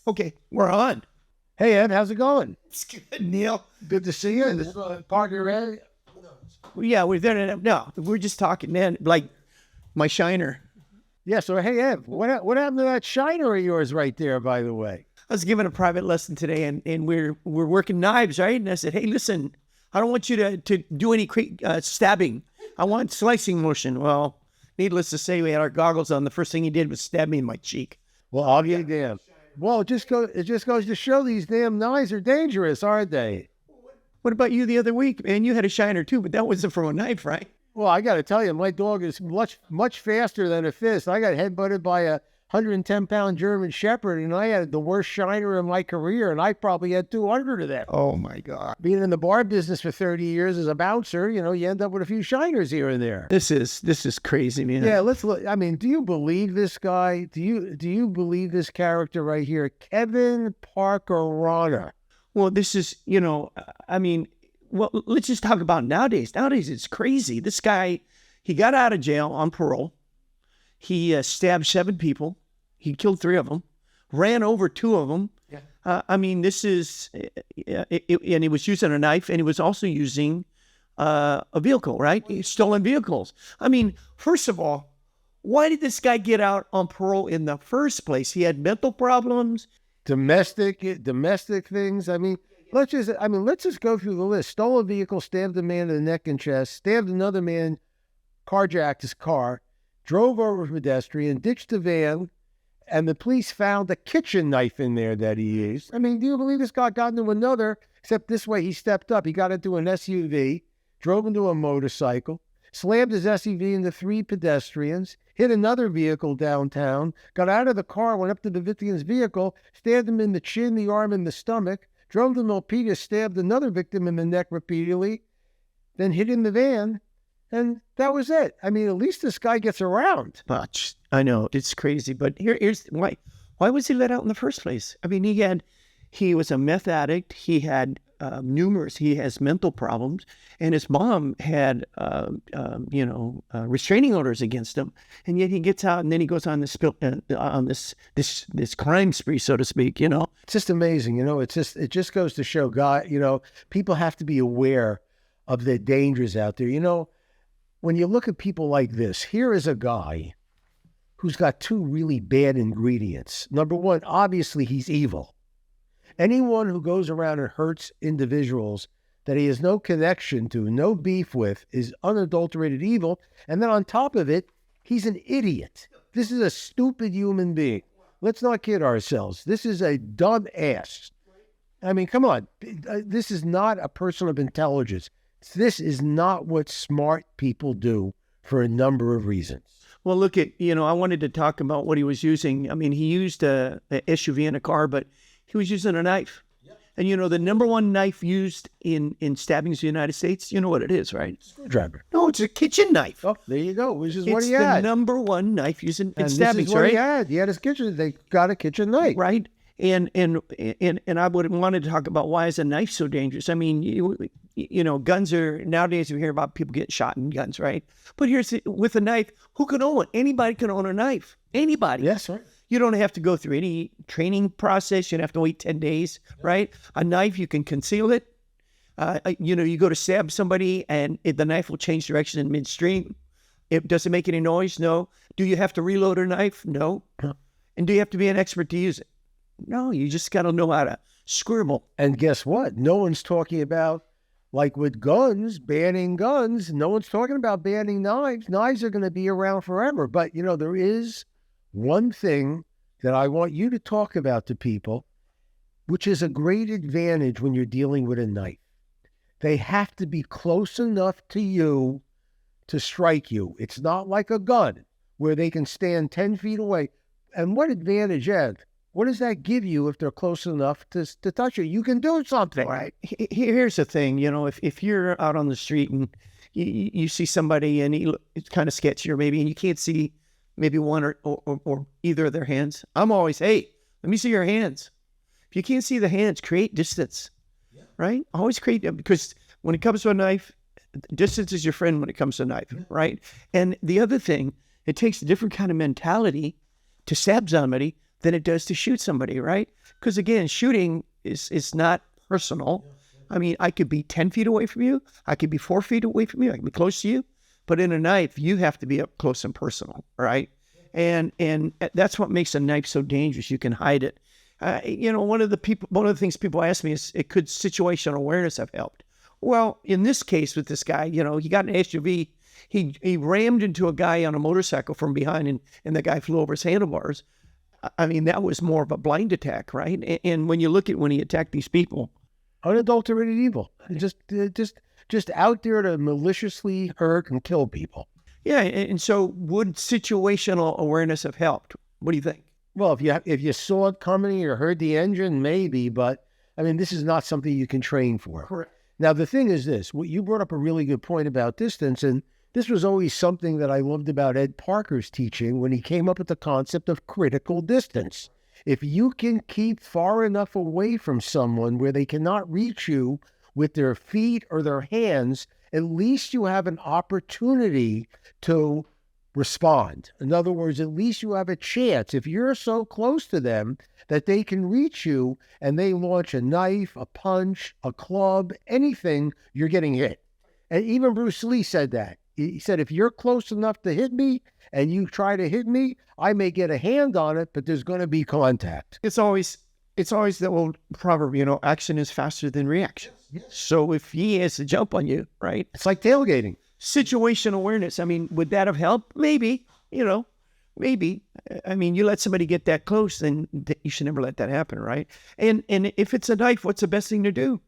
Okay, we're on. Hey, Ed, how's it going? It's good, Neil. Good to see you. This is partner Ed. Yeah, we're there. No, we're just talking, man. Like my shiner. Yeah, so hey, Ed, what happened to that shiner of yours right there, by the way? I was giving a private lesson today, and we're working knives, right? And I said, hey, listen, I don't want you to do any stabbing. I want slicing motion. Well, needless to say, we had our goggles on. The first thing he did was stab me in my cheek. Well, I'll be damned. Well, it just goes to show these damn knives are dangerous, aren't they? What about you the other week, man? You had a shiner too, but that wasn't from a knife, right? Well, I got to tell you, my dog is much faster than a fist. I got headbutted by a 110-pound German Shepherd, and I had the worst shiner in my career, and I probably had 200 of them. Oh, my God. Being in the bar business for 30 years as a bouncer, you end up with a few shiners here and there. This is crazy, man. Yeah, let's look. I mean, do you believe this guy? Do you believe this character right here, Kevin Parker-Rana? Well, this is, well, let's just talk about nowadays. Nowadays, it's crazy. This guy, he got out of jail on parole. He stabbed 7 people. He killed 3 of them, ran over 2 of them. Yeah. This is, and he was using a knife, and he was also using a vehicle, right? Stolen vehicles. I mean, first of all, why did this guy get out on parole in the first place? He had mental problems. Domestic things. Let's just go through the list. Stole a vehicle, stabbed a man in the neck and chest, stabbed another man, carjacked his car, drove over a pedestrian, ditched the van, and the police found a kitchen knife in there that he used. Do you believe this guy got into another, except this way he stepped up. He got into an SUV, drove into a motorcycle, slammed his SUV into 3 pedestrians, hit another vehicle downtown, got out of the car, went up to the victim's vehicle, stabbed him in the chin, the arm, and the stomach, drove to Milpitas, stabbed another victim in the neck repeatedly, then hid in the van, and that was it. At least this guy gets around. Much. I know, it's crazy, but here's why. Why was he let out in the first place? He was a meth addict. He had he has mental problems, and his mom had, restraining orders against him. And yet he gets out, and then he goes on this crime spree, so to speak. It's just amazing. It just goes to show, people have to be aware of the dangers out there. When you look at people like this, here is a guy who's got 2 really bad ingredients. Number 1, obviously he's evil. Anyone who goes around and hurts individuals that he has no connection to, no beef with, is unadulterated evil. And then on top of it, he's an idiot. This is a stupid human being. Let's not kid ourselves. This is a dumb ass. Come on. This is not a person of intelligence. This is not what smart people do for a number of reasons. Well, look at, I wanted to talk about what he was using. He used a SUV and a car, but he was using a knife. Yep. And the number 1 knife used in stabbings in the United States, you know what it is, right? Screwdriver. No, it's a kitchen knife. Oh, there you go. Which is what he had. It's the number 1 knife used in stabbings, right? This is what he had. He had his kitchen. They got a kitchen knife. Right. And I would wanted to talk about why is a knife so dangerous? Guns are, nowadays we hear about people getting shot in guns, right? But with a knife, who can own one? Anybody can own a knife. Anybody. Yes, right. You don't have to go through any training process. You don't have to wait 10 days, right? A knife, you can conceal it. You go to stab somebody and the knife will change direction in midstream. Does it make any noise? No. Do you have to reload a knife? No. And do you have to be an expert to use it? No, you just got to know how to scribble. And guess what? No one's talking about, like with guns, banning guns. No one's talking about banning knives. Knives are going to be around forever. But, there is one thing that I want you to talk about to people, which is a great advantage when you're dealing with a knife. They have to be close enough to you to strike you. It's not like a gun where they can stand 10 feet away. And what advantage, Ed? What does that give you if they're close enough to touch you? You can do something. Right. Here's the thing, if you're out on the street and you see somebody and it's kind of sketchy or maybe, and you can't see maybe one or either of their hands, I'm always, hey, let me see your hands. If you can't see the hands, create distance, right? Always create, because when it comes to a knife, distance is your friend when it comes to a knife, right? And the other thing, it takes a different kind of mentality to stab somebody than it does to shoot somebody, right? Because again, shooting is not personal. I mean, I could be 10 feet away from you. I could be 4 feet away from you. I can be close to you. But in a knife, you have to be up close and personal, right? And that's what makes a knife so dangerous. You can hide it. One of the things people ask me is, could situational awareness have helped? Well, in this case with this guy, he got an SUV. He rammed into a guy on a motorcycle from behind, and the guy flew over his handlebars. I mean, that was more of a blind attack, right? And when you look at when he attacked these people, unadulterated evil, just out there to maliciously hurt and kill people. Yeah, and so would situational awareness have helped? What do you think? Well, if you saw it coming or heard the engine, maybe, but I mean, this is not something you can train for. Correct. Now, the thing is this, you brought up a really good point about distance, and this was always something that I loved about Ed Parker's teaching when he came up with the concept of critical distance. If you can keep far enough away from someone where they cannot reach you with their feet or their hands, at least you have an opportunity to respond. In other words, at least you have a chance. If you're so close to them that they can reach you and they launch a knife, a punch, a club, anything, you're getting hit. And even Bruce Lee said that. He said, if you're close enough to hit me and you try to hit me, I may get a hand on it, but there's going to be contact. It's always the old proverb, action is faster than reaction. Yes. So if he has to jump on you, right? It's like tailgating. Situational awareness. I mean, would that have helped? Maybe, maybe. I mean, you let somebody get that close, then you should never let that happen, right? And if it's a knife, what's the best thing to do?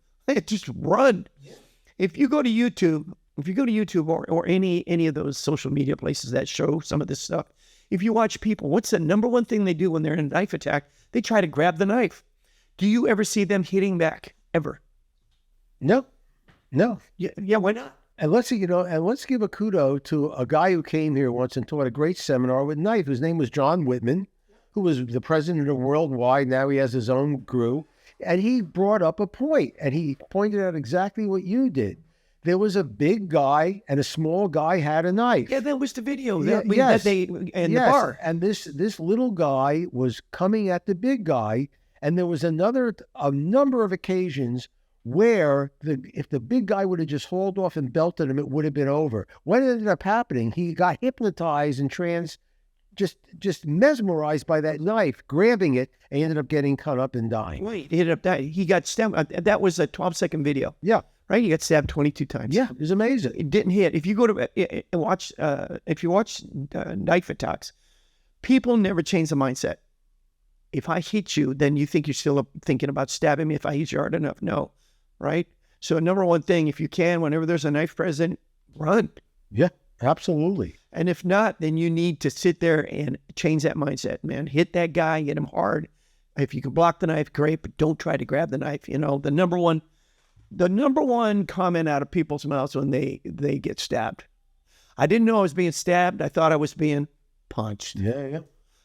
Just run. Yeah. If you go to YouTube or any of those social media places that show some of this stuff, if you watch people, what's the number one thing they do when they're in a knife attack? They try to grab the knife. Do you ever see them hitting back? Ever? No. Yeah, why not? And let's give a kudo to a guy who came here once and taught a great seminar with knife. His name was John Whitman, who was the president of Worldwide. Now he has his own crew. And he brought up a point, and he pointed out exactly what you did. There was a big guy and a small guy had a knife. Yeah, that was the video the bar. And this little guy was coming at the big guy, and there was a number of occasions where if the big guy would have just hauled off and belted him, it would have been over. What ended up happening, he got hypnotized and just mesmerized by that knife, grabbing it, and he ended up getting cut up and dying. Wait, he ended up dying. He got stabbed. That was a 12-second video. Yeah. Right? He got stabbed 22 times. Yeah, it was amazing. It didn't hit. If you go to watch knife attacks, people never change the mindset. If I hit you, then you think you're still thinking about stabbing me if I hit you hard enough. No. Right? So number one thing, if you can, whenever there's a knife present, run. Yeah, absolutely. And if not, then you need to sit there and change that mindset, man. Hit that guy, hit him hard. If you can block the knife, great, but don't try to grab the knife. The number one comment out of people's mouths when they get stabbed. I didn't know I was being stabbed. I thought I was being punched. Yeah.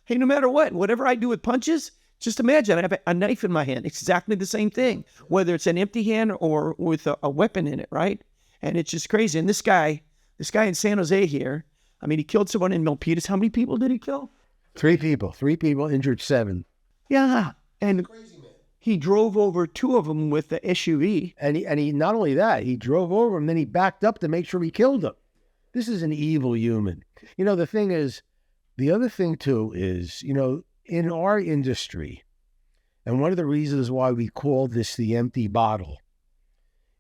Hey, no matter whatever I do with punches, just imagine I have a knife in my hand. It's exactly the same thing, whether it's an empty hand or with a weapon in it, right? And it's just crazy. And this guy in San Jose here, I mean, he killed someone in Milpitas. How many people did he kill? 3 people. 3 people, injured 7. Yeah. And crazy, man. He drove over 2 of them with the SUV. And he not only that, he drove over them, then he backed up to make sure he killed them. This is an evil human. The thing is, the other thing too is, in our industry, and one of the reasons why we call this the empty bottle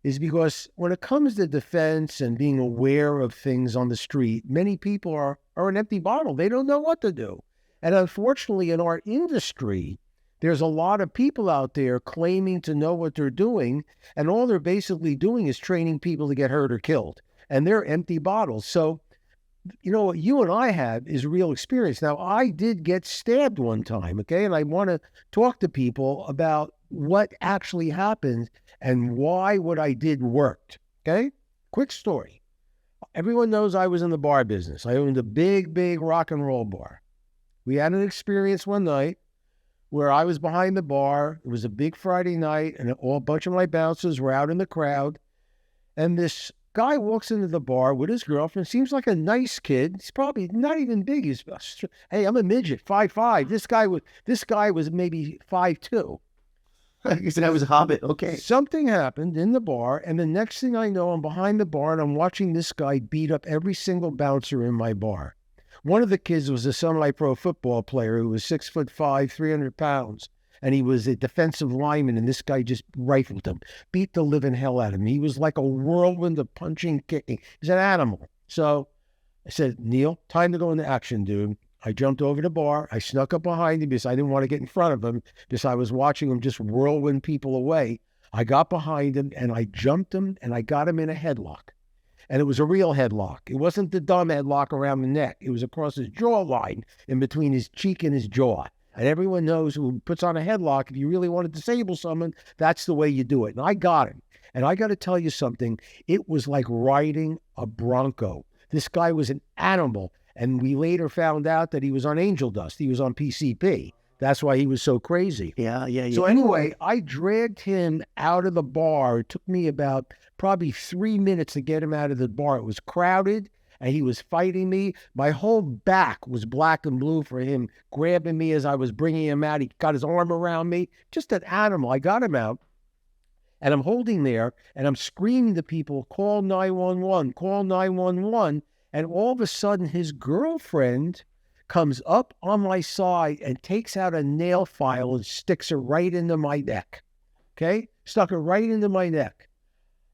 is because when it comes to defense and being aware of things on the street, many people are an empty bottle. They don't know what to do. And unfortunately, in our industry, there's a lot of people out there claiming to know what they're doing, and all they're basically doing is training people to get hurt or killed. And they're empty bottles. So, what you and I have is real experience. Now, I did get stabbed one time, okay? And I want to talk to people about what actually happened and why what I did worked, okay? Quick story. Everyone knows I was in the bar business. I owned a big, big rock and roll bar. We had an experience one night where I was behind the bar. It was a big Friday night, and a bunch of my bouncers were out in the crowd. And this Guy walks into the bar with his girlfriend. Seems like a nice kid. He's probably not even big. He's, hey, I'm a midget, 5'5". This guy was maybe 5'2". That was a hobbit. Okay. Something happened in the bar, and the next thing I know, I'm behind the bar and I'm watching this guy beat up every single bouncer in my bar. One of the kids was a semi-pro football player who was 6'5", 300 pounds. And he was a defensive lineman, and this guy just rifled him, beat the living hell out of him. He was like a whirlwind of punching, kicking. He's an animal. So I said, Neil, time to go into action, dude. I jumped over the bar. I snuck up behind him because I didn't want to get in front of him because I was watching him just whirlwind people away. I got behind him, and I jumped him, and I got him in a headlock. And it was a real headlock. It wasn't the dumb headlock around the neck. It was across his jawline, in between his cheek and his jaw. And everyone knows who puts on a headlock, if you really want to disable someone, that's the way you do it. And I got him. And I got to tell you something. It was like riding a bronco. This guy was an animal. And we later found out that he was on angel dust. He was on PCP. That's why he was so crazy. Yeah. So anyway, I dragged him out of the bar. It took me about probably 3 minutes to get him out of the bar. It was crowded. And he was fighting me. My whole back was black and blue for him grabbing me as I was bringing him out. He got his arm around me. Just an animal. I got him out, and I'm holding there, and I'm screaming to people, call 911, call 911. And all of a sudden, his girlfriend comes up on my side and takes out a nail file and sticks it right into my neck. Okay? Stuck it right into my neck.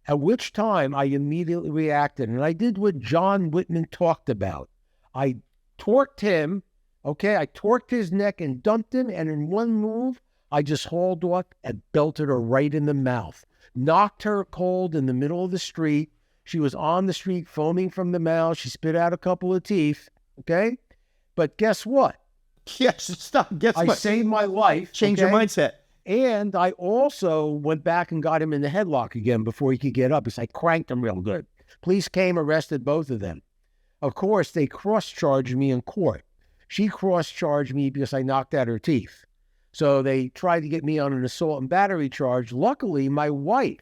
At which time I immediately reacted, and I did what John Whitman talked about. I torqued him, okay? I torqued his neck and dumped him, and in one move, I just hauled off and belted her right in the mouth. Knocked her cold in the middle of the street. She was on the street foaming from the mouth. She spit out a couple of teeth, okay? But guess what? Yes, stop. Guess I what? saved my life. Change your mindset. And I also went back and got him in the headlock again before he could get up, because I cranked him real good. Police came, arrested both of them. Of course, they cross-charged me in court. She cross-charged me because I knocked out her teeth. So they tried to get me on an assault and battery charge. Luckily, my wife,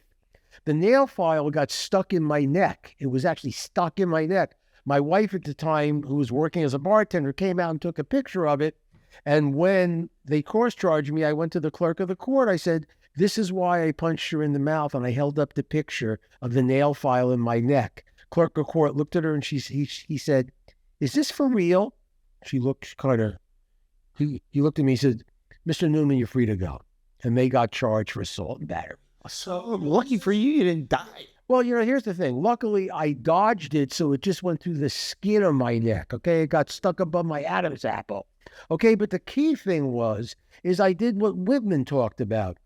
the nail file got stuck in my neck. It was actually stuck in my neck. My wife at the time, who was working as a bartender, came out and took a picture of it. And when they cross-charged me, I went to the clerk of the court. I said, this is why I punched her in the mouth. And I held up the picture of the nail file in my neck. Clerk of court looked at her and he said, is this for real? She looked kind of, he looked at me and said, Mr. Newman, you're free to go. And they got charged for assault and battery. So lucky for you, you didn't die. Well, here's the thing. Luckily, I dodged it, so it just went through the skin of my neck, okay? It got stuck above my Adam's apple, okay? But the key thing is I did what Whitman talked about.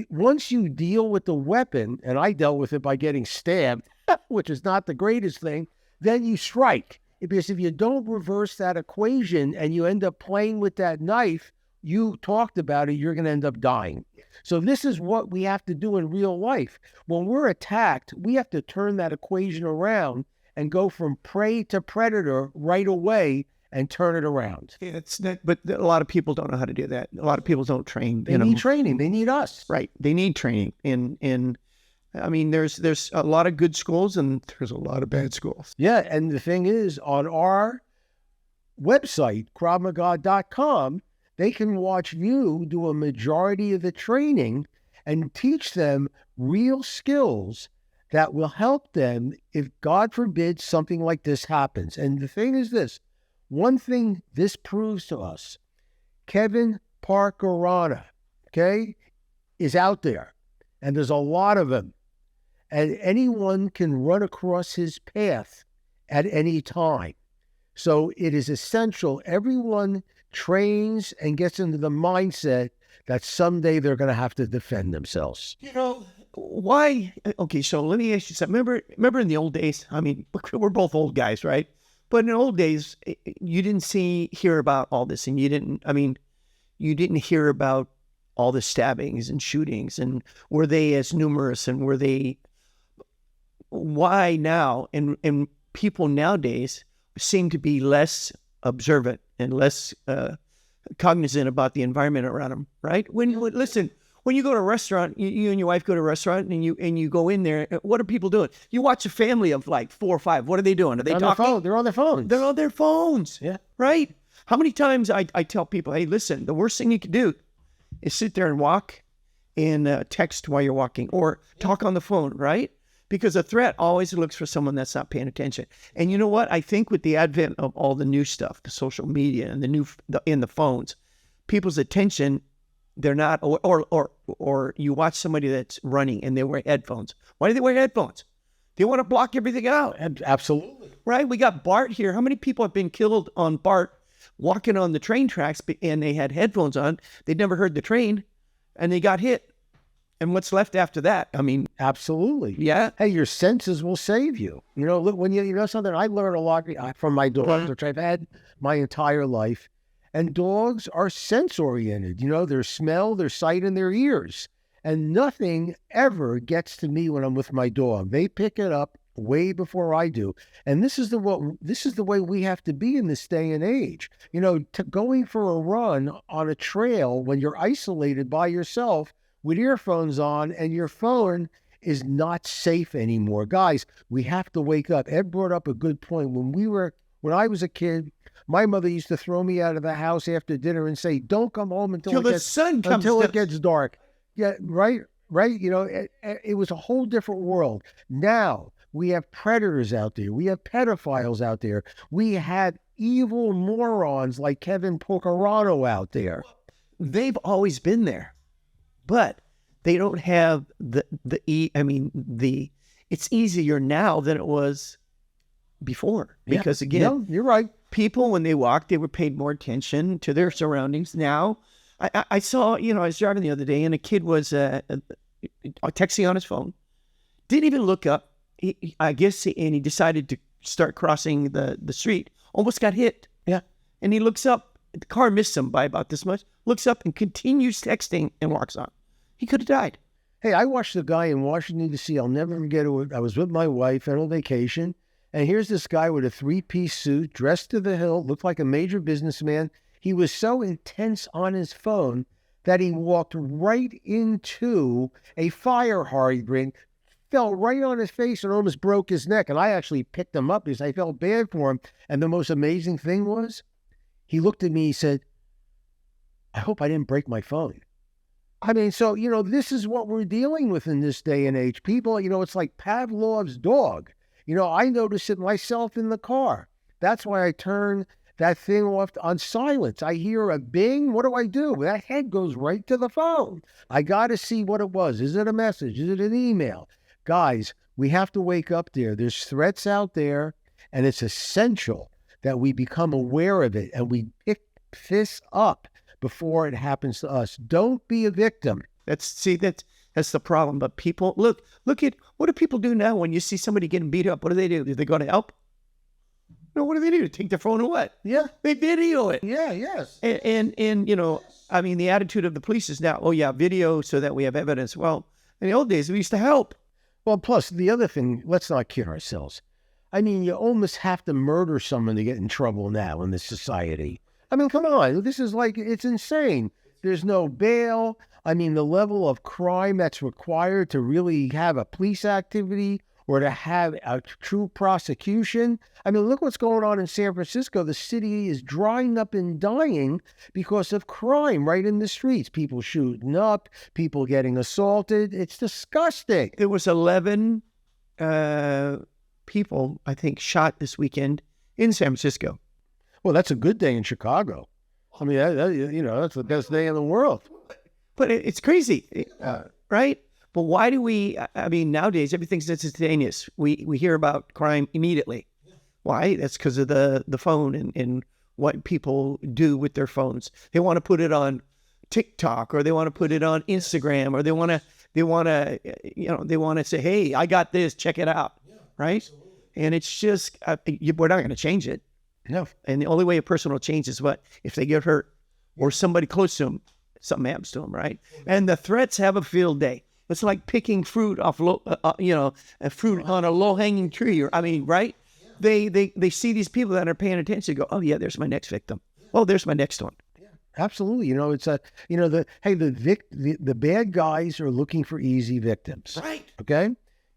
Once you deal with the weapon, and I dealt with it by getting stabbed, which is not the greatest thing, then you strike. Because if you don't reverse that equation and you end up playing with that knife, you talked about it, you're going to end up dying. So this is what we have to do in real life. When we're attacked, we have to turn that equation around and go from prey to predator right away and turn it around. Yeah, it's not, but a lot of people don't know how to do that. A lot of people don't train. They need training. They need us. Right. They need training. And I mean, there's a lot of good schools and there's a lot of bad schools. Yeah. And the thing is, on our website, KravMaga.com, they can watch you do a majority of the training and teach them real skills that will help them if, God forbid, something like this happens. And the thing is this, one thing this proves to us, Kevin Parker-Rana, okay, is out there, and there's a lot of them, and anyone can run across his path at any time. So it is essential everyone trains and gets into the mindset that someday they're going to have to defend themselves. You know, why? Okay, so let me ask you something. Remember in the old days, I mean, we're both old guys, right? But in the old days, you didn't hear about all this, and you didn't hear about all the stabbings and shootings, and were they as numerous, and were they, why now? And people nowadays seem to be less observant and less cognizant about the environment around them, right? Listen, When you go to a restaurant, you and your wife go to a restaurant and you go in there. What are people doing? You watch a family of like 4 or 5. What are they doing? Are they talking? They're on their phones. They're on their phones. Yeah. Right? How many times I tell people, hey, listen, the worst thing you can do is sit there and walk and text while you're walking or talk on the phone, right? Because a threat always looks for someone that's not paying attention. And you know what? I think with the advent of all the new stuff, the social media and in the phones, people's attention, they're not, or you watch somebody that's running and they wear headphones. Why do they wear headphones? They want to block everything out. Absolutely. Right? We got Bart here. How many people have been killed on Bart walking on the train tracks and they had headphones on? They'd never heard the train and they got hit. And what's left after that? I mean, absolutely. Yeah. Hey, your senses will save you. You know, look, when you know something, I learned a lot from my dogs, which I've had my entire life. And dogs are sense-oriented. You know, their smell, their sight, and their ears. And nothing ever gets to me when I'm with my dog. They pick it up way before I do. And this is the way we have to be in this day and age. You know, going for a run on a trail when you're isolated by yourself with earphones on and your phone is not safe anymore. Guys, we have to wake up. Ed brought up a good point. When I was a kid, my mother used to throw me out of the house after dinner and say, don't come home until the sun comes until it gets dark. Yeah, right. You know, it was a whole different world. Now we have predators out there. We have pedophiles out there. We have evil morons like Kevin Pocarano out there. They've always been there. But they don't have it's easier now than it was before. Because again, no, you're right. People, when they walk, they were paid more attention to their surroundings. Now, I saw, you know, I was driving the other day and a kid was texting on his phone, didn't even look up. And he decided to start crossing the street, almost got hit. Yeah. And he looks up. The car missed him by about this much, looks up and continues texting and walks on. He could have died. Hey, I watched a guy in Washington, D.C. I'll never forget it. I was with my wife on vacation, and here's this guy with a 3-piece suit, dressed to the hilt, looked like a major businessman. He was so intense on his phone that he walked right into a fire hydrant, fell right on his face and almost broke his neck. And I actually picked him up because I felt bad for him. And the most amazing thing was, he looked at me, he said, I hope I didn't break my phone. I mean, so, you know, this is what we're dealing with in this day and age. People, you know, it's like Pavlov's dog. You know, I notice it myself in the car. That's why I turn that thing off on silence. I hear a bing. What do? That head goes right to the phone. I got to see what it was. Is it a message? Is it an email? Guys, we have to wake up there. There's threats out there, and it's essential that we become aware of it and we pick this up before it happens to us. Don't be a victim. That's the problem. But people, look at, what do people do now when you see somebody getting beat up? What do? Do they go to help? No, what do? Take their phone or what? Yeah. They video it. Yeah, yes. And you know, I mean, the attitude of the police is now, oh yeah, video so that we have evidence. Well, in the old days, we used to help. Well, plus the other thing, let's not kid ourselves. I mean, you almost have to murder someone to get in trouble now in this society. I mean, come on. This is like, it's insane. There's no bail. I mean, the level of crime that's required to really have a police activity or to have a true prosecution. I mean, look what's going on in San Francisco. The city is drying up and dying because of crime right in the streets. People shooting up, people getting assaulted. It's disgusting. There was 11 people, I think, shot this weekend in San Francisco. Well, that's a good day in Chicago. I mean, you know, that's the best day in the world. But it's crazy, right? But why do we, I mean, nowadays, everything's instantaneous. We hear about crime immediately. Why? That's because of the phone and what people do with their phones. They want to put it on TikTok, or they want to put it on Instagram, or they want to say, hey, I got this, check it out, right? Absolutely. And it's just, we're not going to change it. No. And the only way a person will change is what? If they get hurt or somebody close to them, something happens to them, right? And the threats have a field day. It's like picking fruit off, a fruit on a low-hanging tree. Right? They see these people that are paying attention, go, oh yeah, there's my next victim. Oh, there's my next one. Absolutely. You know, it's a, you know, the bad guys are looking for easy victims. Right. Okay.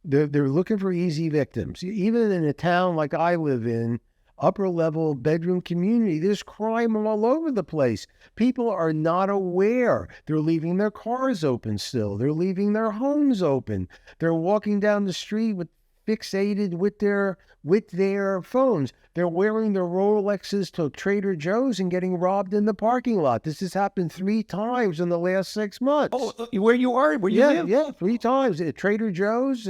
They're looking for easy victims. Even in a town like I live in, upper level bedroom community, there's crime all over the place. People are not aware. They're leaving their cars open still. They're leaving their homes open. They're walking down the street with fixated with their phones. They're wearing their Rolexes to Trader Joe's and getting robbed in the parking lot. This has happened 3 times in the last 6 months. Oh, where you are, where you live? Yeah, 3 times at Trader Joe's.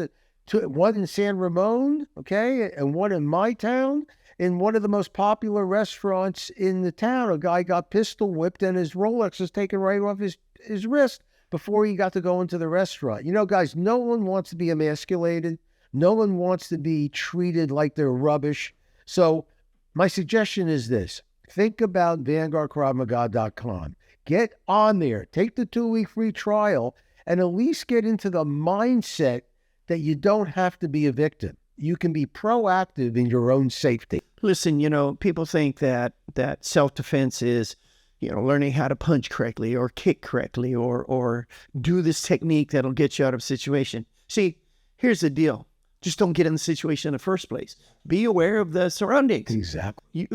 One in San Ramon, okay, and one in my town. In one of the most popular restaurants in the town, a guy got pistol whipped and his Rolex was taken right off his wrist before he got to go into the restaurant. You know, guys, no one wants to be emasculated. No one wants to be treated like they're rubbish. So my suggestion is this. Think about VanguardKravMaga.com. Get on there. Take the 2-week free trial and at least get into the mindset that you don't have to be a victim. You can be proactive in your own safety. Listen, you know, people think that self-defense is, you know, learning how to punch correctly or kick correctly or do this technique that'll get you out of a situation. See, here's the deal. Just don't get in the situation in the first place. Be aware of the surroundings. Exactly.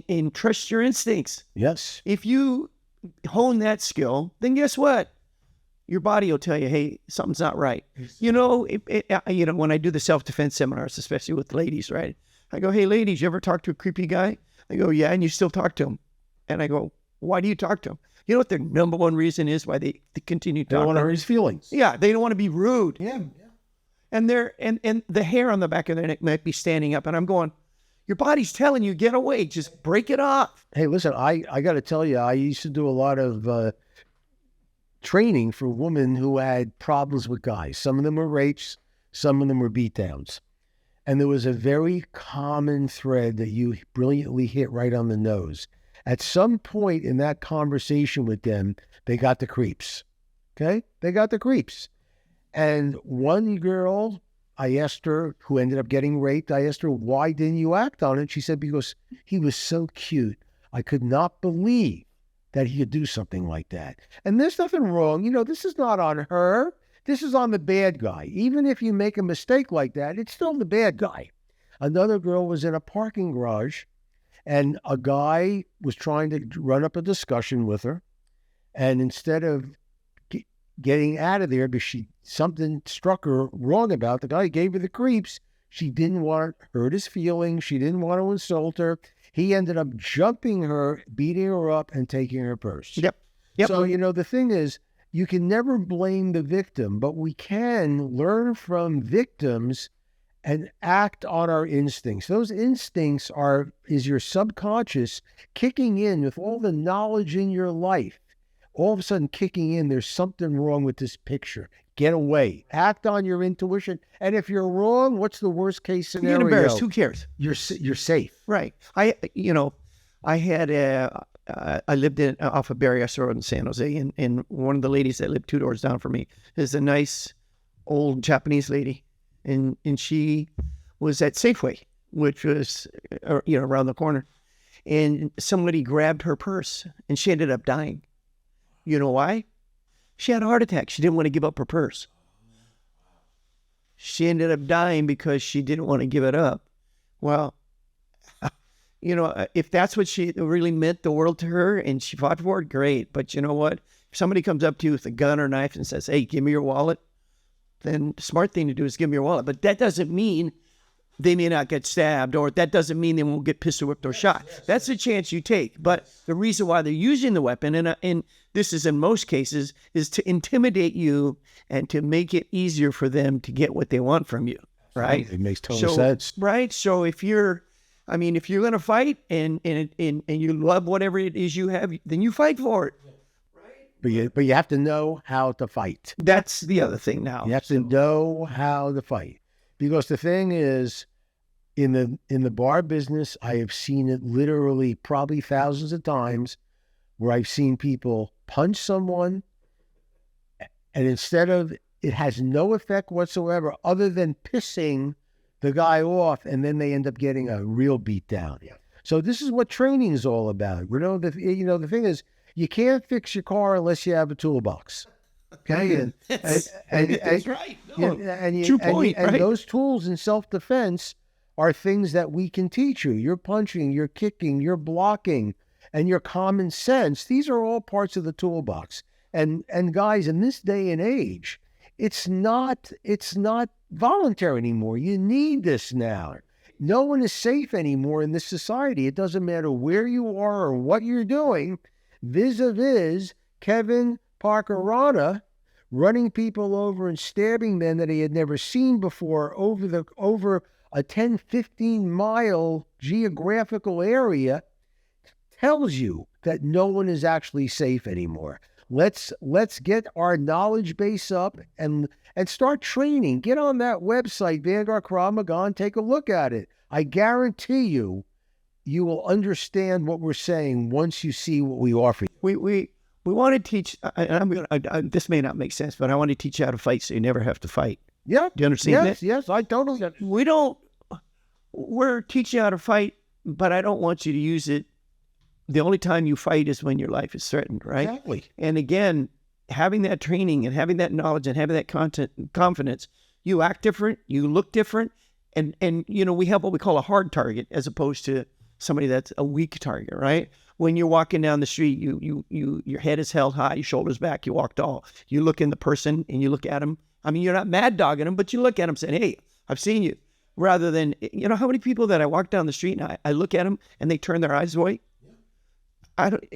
And trust your instincts. Yes. If you hone that skill, then guess what? Your body will tell you, hey, something's not right. You know, you know, when I do the self-defense seminars, especially with ladies, right? I go, hey, ladies, you ever talk to a creepy guy? They go, yeah, and you still talk to him. And I go, why do you talk to him? You know what their number one reason is why they continue talking? They don't want to hurt his feelings. Yeah, they don't want to be rude. Yeah. And and the hair on the back of their neck might be standing up. And I'm going, your body's telling you, get away. Just break it off. Hey, listen, I got to tell you, I used to do a lot of training for women who had problems with guys. Some of them were rapes, some of them were beatdowns. And there was a very common thread that you brilliantly hit right on the nose. At some point in that conversation with them, they got the creeps. Okay? They got the creeps. And one girl, I asked her, who ended up getting raped, I asked her, why didn't you act on it? She said, because he was so cute. I could not believe that he could do something like that. And there's nothing wrong. You know, this is not on her. This is on the bad guy. Even if you make a mistake like that, it's still the bad guy. Another girl was in a parking garage, and a guy was trying to run up a discussion with her. And instead of getting out of there because something struck her wrong about the guy, gave her the creeps. She didn't want to hurt his feelings. She didn't want to insult her. He ended up jumping her, beating her up, and taking her purse. Yep. So, you know, the thing is, you can never blame the victim, but we can learn from victims and act on our instincts. Those instincts is your subconscious kicking in with all the knowledge in your life. All of a sudden kicking in, there's something wrong with this picture. Get away. Act on your intuition. And if you're wrong, what's the worst case scenario? You get embarrassed. Who cares? You're safe. Right. I lived off of Berryessa Road in San Jose, and one of the ladies that lived 2 doors down from me is a nice old Japanese lady, and she was at Safeway, which was around the corner, and somebody grabbed her purse, and she ended up dying. You know why? She had a heart attack. She didn't want to give up her purse. She ended up dying because she didn't want to give it up. Well, you know, if that's what she really meant the world to her and she fought for it, great. But you know what? If somebody comes up to you with a gun or knife and says, hey, give me your wallet, then the smart thing to do is give me your wallet. But that doesn't mean they may not get stabbed, or that doesn't mean they won't get pistol whipped or shot. That's a chance you take. But the reason why they're using the weapon, and this is in most cases, is to intimidate you and to make it easier for them to get what they want from you, right? It makes total sense. Right? So if you're going to fight and you love whatever it is you have, then you fight for it. But you have to know how to fight. That's the other thing now. You have to know how to fight. Because the thing is, in the bar business, I have seen it literally probably thousands of times where I've seen people punch someone, and instead of, it has no effect whatsoever other than pissing the guy off, and then they end up getting a real beat down. So this is what training is all about. The thing is, You can't fix your car unless you have a toolbox. Okay, That's right. No, and true point, and right? those tools in self-defense are things that we can teach you. Your punching, your kicking, your blocking, and your common sense. These are all parts of the toolbox. And guys, in this day and age, it's not voluntary anymore. You need this now. No one is safe anymore in this society. It doesn't matter where you are or what you're doing. Vis-a-vis Kevin Parkerana running people over and stabbing men that he had never seen before over a 10, 15 mile geographical area tells you that no one is actually safe anymore. Let's get our knowledge base up and start training. Get on that website, Vanguard Krav Maga, and take a look at it. I guarantee you will understand what we're saying once you see what we offer you. We want to teach, this may not make sense, but I want to teach you how to fight so you never have to fight. Yeah. Do you understand that? Yes, I totally understand. We're teaching you how to fight, but I don't want you to use it. The only time you fight is when your life is threatened, right? Exactly. And again, having that training and having that knowledge and having that confidence, you act different, you look different, and we have what we call a hard target as opposed to somebody that's a weak target, right? When you're walking down the street, your head is held high, your shoulders back, you walk tall. You look in the person and you look at them. I mean, you're not mad dogging them, but you look at them saying, hey, I've seen you. Rather than, how many people that I walk down the street and I look at them and they turn their eyes away?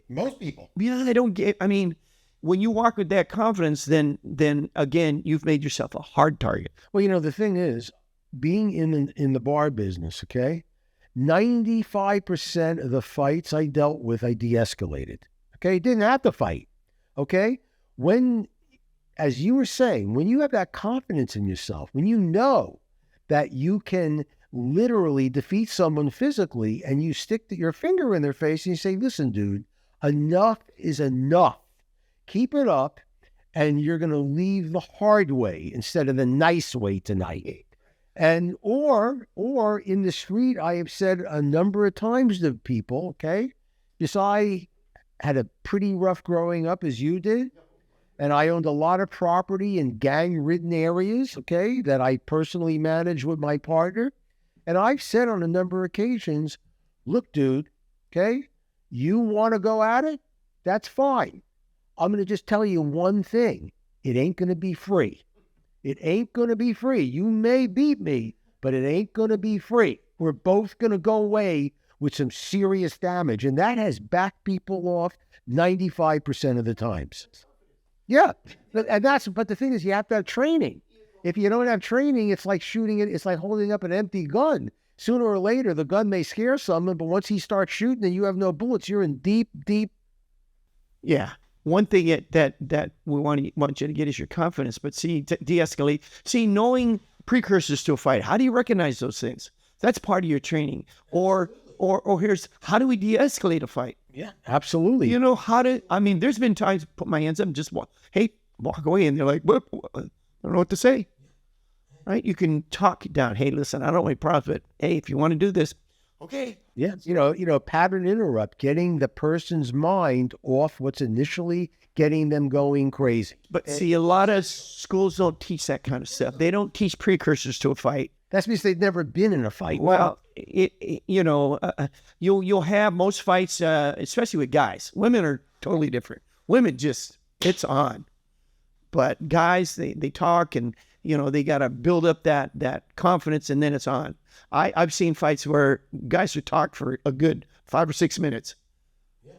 Most people. Yeah, I don't get, when you walk with that confidence, then again, you've made yourself a hard target. Well, the thing is, being in the bar business, okay, 95% of the fights I dealt with, I de-escalated. Okay, didn't have to fight. Okay, as you were saying, when you have that confidence in yourself, when you know that you can literally defeat someone physically, and you stick your finger in their face and you say, listen, dude, enough is enough. Keep it up, and you're going to leave the hard way instead of the nice way tonight. And or in the street, I have said a number of times to people, okay, yes, I had a pretty rough growing up as you did, and I owned a lot of property in gang-ridden areas, okay, that I personally managed with my partner. And I've said on a number of occasions, look, dude, okay, you want to go at it? That's fine. I'm going to just tell you one thing. It ain't going to be free. It ain't going to be free. You may beat me, but it ain't going to be free. We're both going to go away with some serious damage. And that has backed people off 95% of the times. Yeah. But the thing is, you have to have training. If you don't have training, it's like shooting it. It's like holding up an empty gun. Sooner or later, the gun may scare someone, but once he starts shooting and you have no bullets, you're in deep. Yeah. One thing that we want you to get is your confidence, but de-escalate. Knowing precursors to a fight. How do you recognize those things? That's part of your training. Or here's, how do we de-escalate a fight? Yeah, absolutely. There's been times I put my hands up and just walk away, and they're like, what? I don't know what to say. Right? You can talk down. Hey, listen, I don't want profit. Hey, if you want to do this, okay. Yeah, pattern interrupt, getting the person's mind off what's initially getting them going crazy. But see, a lot of schools don't teach that kind of stuff. They don't teach precursors to a fight. That means they've never been in a fight. Well, you'll have most fights, especially with guys. Women are totally different. Women it's on. But guys, they talk and, they got to build up that confidence, and then it's on. I've seen fights where guys would talk for a good 5 or 6 minutes,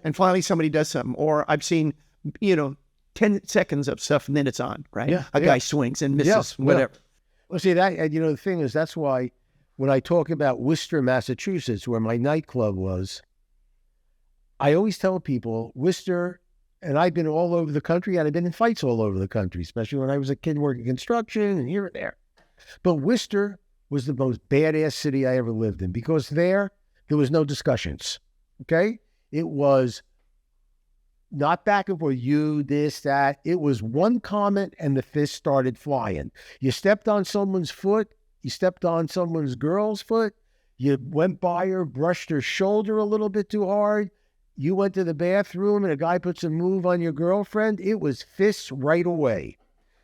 and finally somebody does something. Or I've seen, 10 seconds of stuff, and then it's on, right? Yeah, a guy swings and misses, whatever. Well, see, that, and the thing is, that's why when I talk about Worcester, Massachusetts, where my nightclub was, I always tell people, Worcester, and I've been all over the country, and I've been in fights all over the country, especially when I was a kid working construction and here and there. But Worcester was the most badass city I ever lived in, because there was no discussions, okay? It was not back and forth, you, this, that. It was one comment and the fist started flying. You stepped on someone's foot, you stepped on someone's girl's foot, you went by her, brushed her shoulder a little bit too hard, You went to the bathroom and a guy puts a move on your girlfriend, it was fists right away.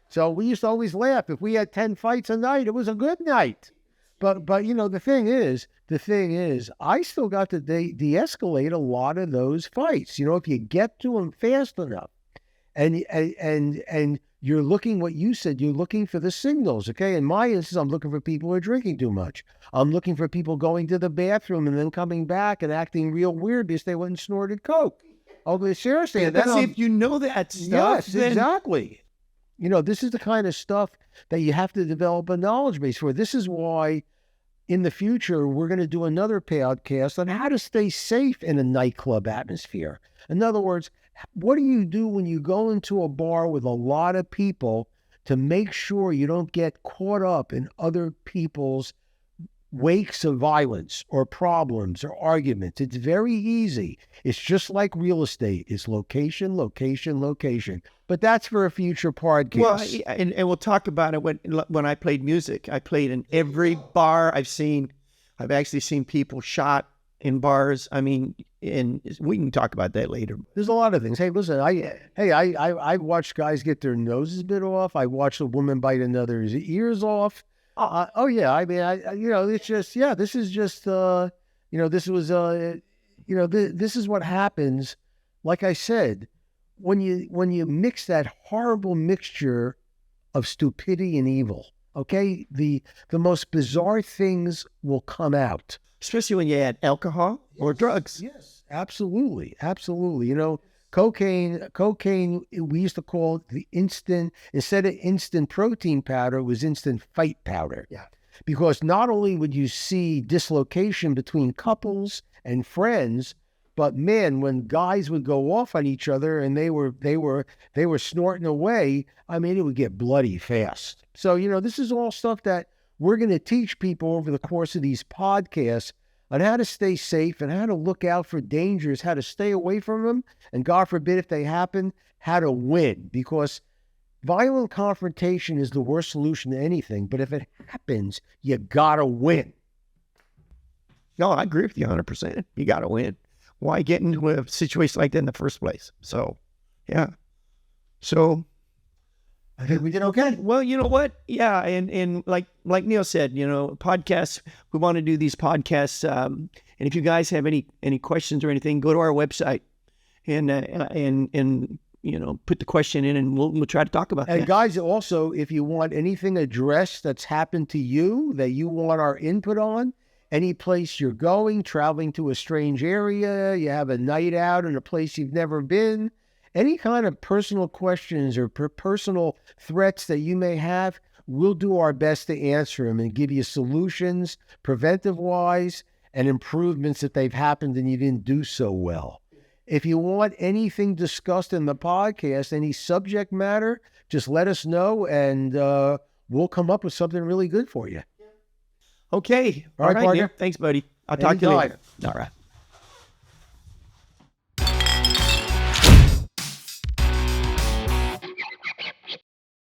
So we used to always laugh. If we had 10 fights a night, it was a good night. But you know, the thing is, I still got to de-escalate a lot of those fights. You know, if you get to them fast enough, and you're looking, what you said, you're looking for the signals. Okay, in my instance, I'm looking for people who are drinking too much. I'm looking for people going to the bathroom and then coming back and acting real weird because they went and snorted coke. Oh, but seriously, and That's if you know that stuff. yes, exactly. You know, this is the kind of stuff that you have to develop a knowledge base for. This is why in the future, we're going to do another podcast on how to stay safe in a nightclub atmosphere. In other words, what do you do when you go into a bar with a lot of people to make sure you don't get caught up in other people's wakes of violence or problems or arguments? It's very easy. It's just like real estate. It's location, location, location. But that's for a future podcast. Well, and we'll talk about it when I played music. I played in every bar I've actually seen people shot in bars. I mean, and we can talk about that later. There's a lot of things. Hey, listen, I watched guys get their noses bit off. I watched a woman bite another's ears off. Oh yeah, I mean, it's just, this is just, this was, this is what happens. Like I said, when you mix that horrible mixture of stupidity and evil, okay, the most bizarre things will come out. Especially when you add alcohol or drugs. Yes, absolutely, absolutely. You know, cocaine, we used to call it the instant, instead of instant protein powder, it was instant fight powder. Yeah. Because not only would you see dislocation between couples and friends, but man, when guys would go off on each other and they were snorting away, I mean, it would get bloody fast. So, you know, this is all stuff that we're going to teach people over the course of these podcasts on how to stay safe and how to look out for dangers, how to stay away from them, and God forbid if they happen, how to win. Because violent confrontation is the worst solution to anything, but if it happens, you gotta win. No, I agree with you 100%. You gotta win. Why get into a situation like that in the first place? So, yeah. So, I think we did okay. Well, you know what? Yeah, and like Neil said, you know, podcasts. We want to do these podcasts, and if you guys have any questions or anything, go to our website and you know, put the question in, and we'll try to talk about that. And guys, also, if you want anything addressed that's happened to you that you want our input on, any place you're going, traveling to a strange area, you have a night out in a place you've never been. Any kind of personal questions or personal threats that you may have, we'll do our best to answer them and give you solutions, preventive-wise, and improvements if they've happened and you didn't do so well. If you want anything discussed in the podcast, any subject matter, just let us know, and we'll come up with something really good for you. Okay. All right, partner. Nick. Thanks, buddy. I'll talk to you later. All right.